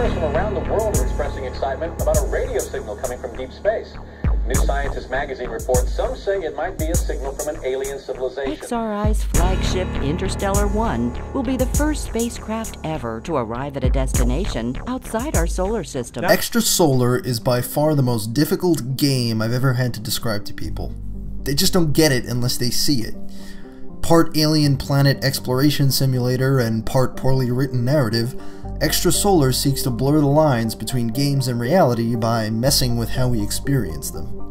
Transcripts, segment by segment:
astronomers from around the world are expressing excitement about a radio signal coming from deep space. New Scientist magazine reports some say it might be a signal from an alien civilization. XRI's flagship Interstellar 1 will be the first spacecraft ever to arrive at a destination outside our solar system. Extrasolar is by far the most difficult game I've ever had to describe to people. They just don't get it unless they see it. Part alien planet exploration simulator and part poorly written narrative, Extrasolar seeks to blur the lines between games and reality by messing with how we experience them.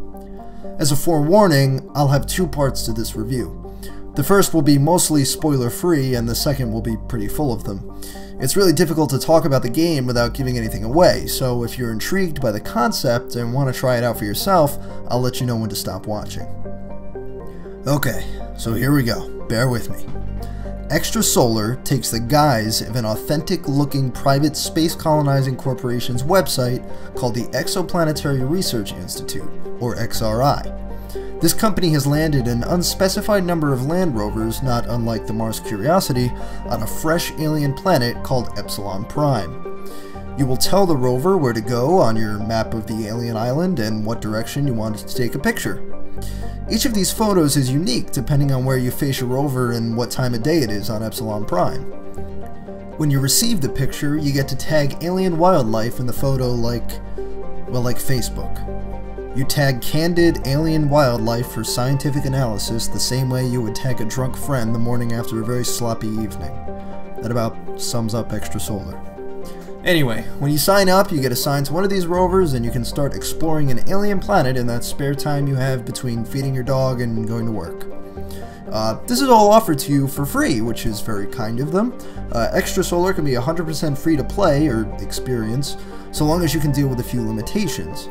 As a forewarning, I'll have two parts to this review. The first will be mostly spoiler-free, and the second will be pretty full of them. It's really difficult to talk about the game without giving anything away, so if you're intrigued by the concept and want to try it out for yourself, I'll let you know when to stop watching. Okay, so here we go. Bear with me. Extrasolar takes the guise of an authentic-looking private space colonizing corporation's website called the Exoplanetary Research Institute, or XRI. This company has landed an unspecified number of land rovers, not unlike the Mars Curiosity, on a fresh alien planet called Epsilon Prime. You will tell the rover where to go on your map of the alien island and what direction you want it to take a picture. Each of these photos is unique depending on where you face your rover and what time of day it is on Epsilon Prime. When you receive the picture, you get to tag alien wildlife in the photo like Facebook. You tag candid alien wildlife for scientific analysis the same way you would tag a drunk friend the morning after a very sloppy evening. That about sums up Extrasolar. Anyway, when you sign up, you get assigned to one of these rovers and you can start exploring an alien planet in that spare time you have between feeding your dog and going to work. This is all offered to you for free, which is very kind of them. Extrasolar can be 100% free to play, or experience, so long as you can deal with a few limitations.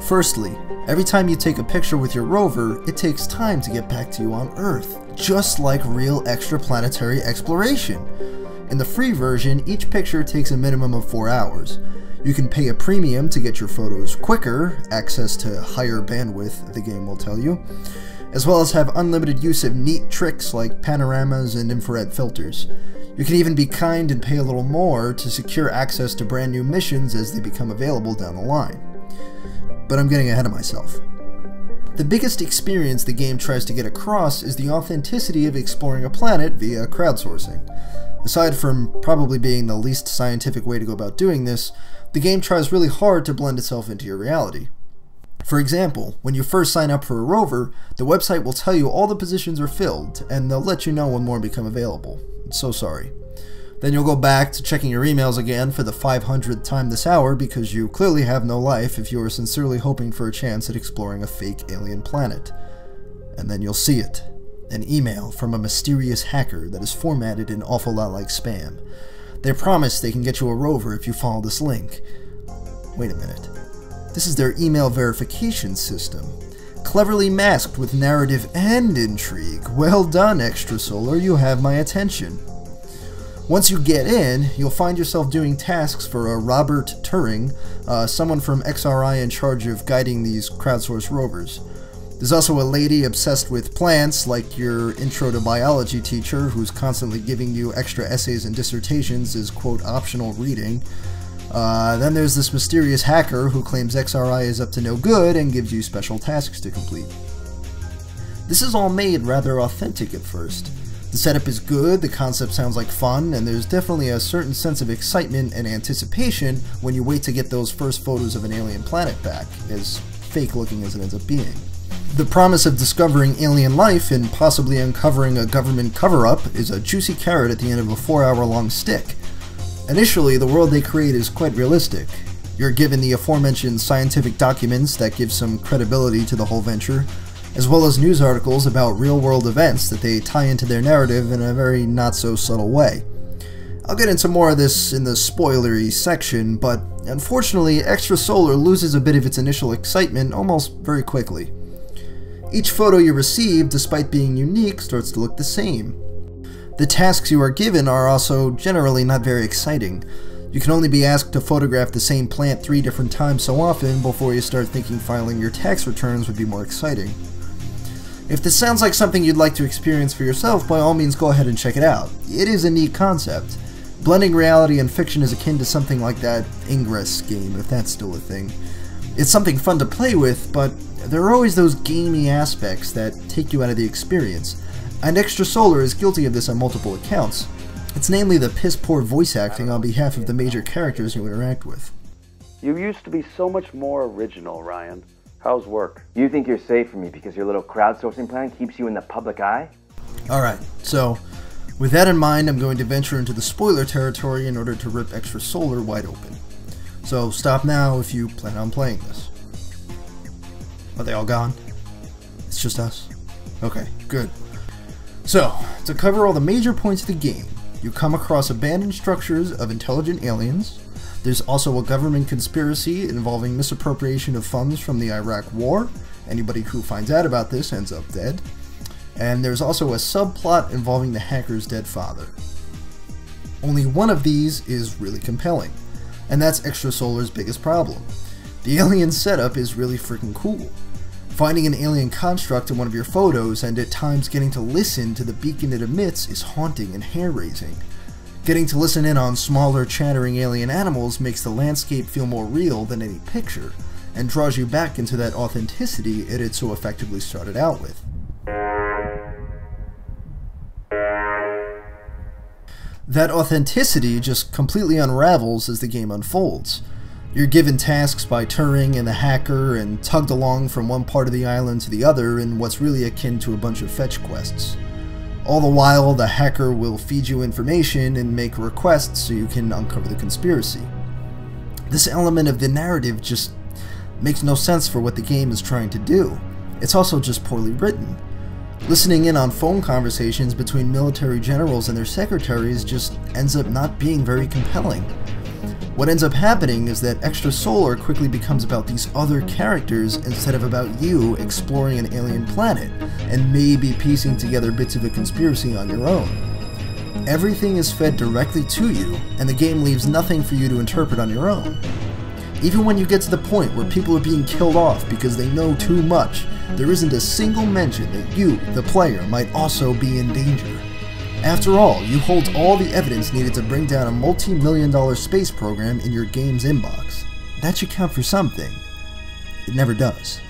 Firstly, every time you take a picture with your rover, it takes time to get back to you on Earth, just like real extraplanetary exploration. In the free version, each picture takes a minimum of 4 hours. You can pay a premium to get your photos quicker, access to higher bandwidth, the game will tell you, as well as have unlimited use of neat tricks like panoramas and infrared filters. You can even be kind and pay a little more to secure access to brand new missions as they become available down the line. But I'm getting ahead of myself. The biggest experience the game tries to get across is the authenticity of exploring a planet via crowdsourcing. Aside from probably being the least scientific way to go about doing this, the game tries really hard to blend itself into your reality. For example, when you first sign up for a rover, the website will tell you all the positions are filled, and they'll let you know when more become available. So sorry. Then you'll go back to checking your emails again for the 500th time this hour because you clearly have no life if you are sincerely hoping for a chance at exploring a fake alien planet. And then you'll see it. An email from a mysterious hacker that is formatted an awful lot like spam. They promise they can get you a rover if you follow this link. Wait a minute. This is their email verification system. Cleverly masked with narrative and intrigue. Well done, Extrasolar, you have my attention. Once you get in, you'll find yourself doing tasks for a Robert Turing, someone from XRI in charge of guiding these crowdsourced rovers. There's also a lady obsessed with plants, like your intro to biology teacher, who's constantly giving you extra essays and dissertations as, quote, optional reading. Then there's this mysterious hacker who claims XRI is up to no good and gives you special tasks to complete. This is all made rather authentic at first. The setup is good, the concept sounds like fun, and there's definitely a certain sense of excitement and anticipation when you wait to get those first photos of an alien planet back, as fake looking as it ends up being. The promise of discovering alien life and possibly uncovering a government cover-up is a juicy carrot at the end of a 4-hour-long stick. Initially, the world they create is quite realistic. You're given the aforementioned scientific documents that give some credibility to the whole venture, as well as news articles about real-world events that they tie into their narrative in a very not-so-subtle way. I'll get into more of this in the spoilery section, but unfortunately, Extrasolar loses a bit of its initial excitement almost very quickly. Each photo you receive, despite being unique, starts to look the same. The tasks you are given are also generally not very exciting. You can only be asked to photograph the same plant 3 different times so often before you start thinking filing your tax returns would be more exciting. If this sounds like something you'd like to experience for yourself, by all means go ahead and check it out. It is a neat concept. Blending reality and fiction is akin to something like that Ingress game, if that's still a thing. It's something fun to play with, but there are always those gamey aspects that take you out of the experience, and Extrasolar is guilty of this on multiple accounts. It's namely the piss-poor voice acting on behalf of the major characters you interact with. You used to be so much more original, Ryan. How's work? You think you're safe from me because your little crowdsourcing plan keeps you in the public eye? Alright, so with that in mind, I'm going to venture into the spoiler territory in order to rip Extrasolar wide open. So stop now if you plan on playing this. Are they all gone? It's just us? Okay, good. So, to cover all the major points of the game, you come across abandoned structures of intelligent aliens. There's also a government conspiracy involving misappropriation of funds from the Iraq War. Anybody who finds out about this ends up dead. And there's also a subplot involving the hacker's dead father. Only one of these is really compelling, and that's Extrasolar's biggest problem. The alien setup is really freaking cool. Finding an alien construct in one of your photos and at times getting to listen to the beacon it emits is haunting and hair-raising. Getting to listen in on smaller chattering alien animals makes the landscape feel more real than any picture, and draws you back into that authenticity it had so effectively started out with. That authenticity just completely unravels as the game unfolds. You're given tasks by Turing and the hacker and tugged along from one part of the island to the other in what's really akin to a bunch of fetch quests. All the while, the hacker will feed you information and make requests so you can uncover the conspiracy. This element of the narrative just makes no sense for what the game is trying to do. It's also just poorly written. Listening in on phone conversations between military generals and their secretaries just ends up not being very compelling. What ends up happening is that Extrasolar quickly becomes about these other characters instead of about you exploring an alien planet and maybe piecing together bits of a conspiracy on your own. Everything is fed directly to you, and the game leaves nothing for you to interpret on your own. Even when you get to the point where people are being killed off because they know too much, there isn't a single mention that you, the player, might also be in danger. After all, you hold all the evidence needed to bring down a multi-million-dollar space program in your game's inbox. That should count for something. It never does.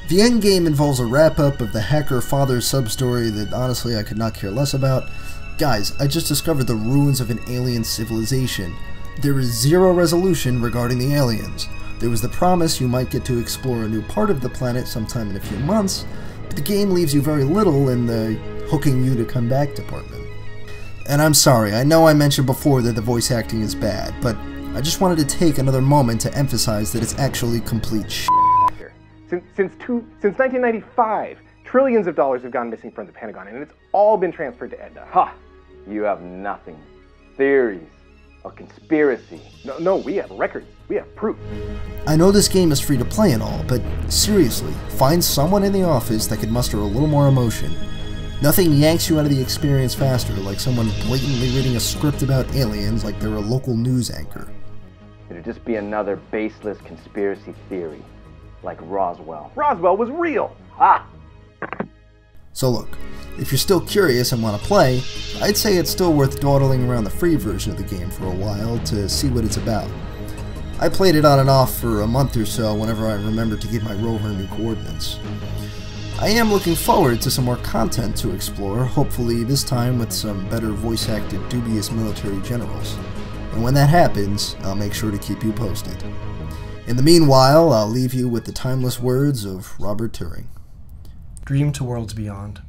The endgame involves a wrap-up of the hacker father's sub-story that honestly I could not care less about. Guys, I just discovered the ruins of an alien civilization. There is zero resolution regarding the aliens. There was the promise you might get to explore a new part of the planet sometime in a few months, but the game leaves you very little in the hooking you to come back department. And I'm sorry, I know I mentioned before that the voice acting is bad, but I just wanted to take another moment to emphasize that it's actually complete shit. Since 1995, trillions of dollars have gone missing from the Pentagon, and it's all been transferred to Edna. Ha! You have nothing. Theories. A conspiracy. No, we have records. We have proof. I know this game is free to play and all, but seriously, find someone in the office that could muster a little more emotion. Nothing yanks you out of the experience faster, like someone blatantly reading a script about aliens like they're a local news anchor. It'll just be another baseless conspiracy theory, like Roswell. Roswell was real! Ah! So look, if you're still curious and want to play, I'd say it's still worth dawdling around the free version of the game for a while to see what it's about. I played it on and off for a month or so whenever I remembered to give my rover new coordinates. I am looking forward to some more content to explore, hopefully this time with some better voice-acted dubious military generals. And when that happens, I'll make sure to keep you posted. In the meanwhile, I'll leave you with the timeless words of Robert Turing. Dream to worlds beyond.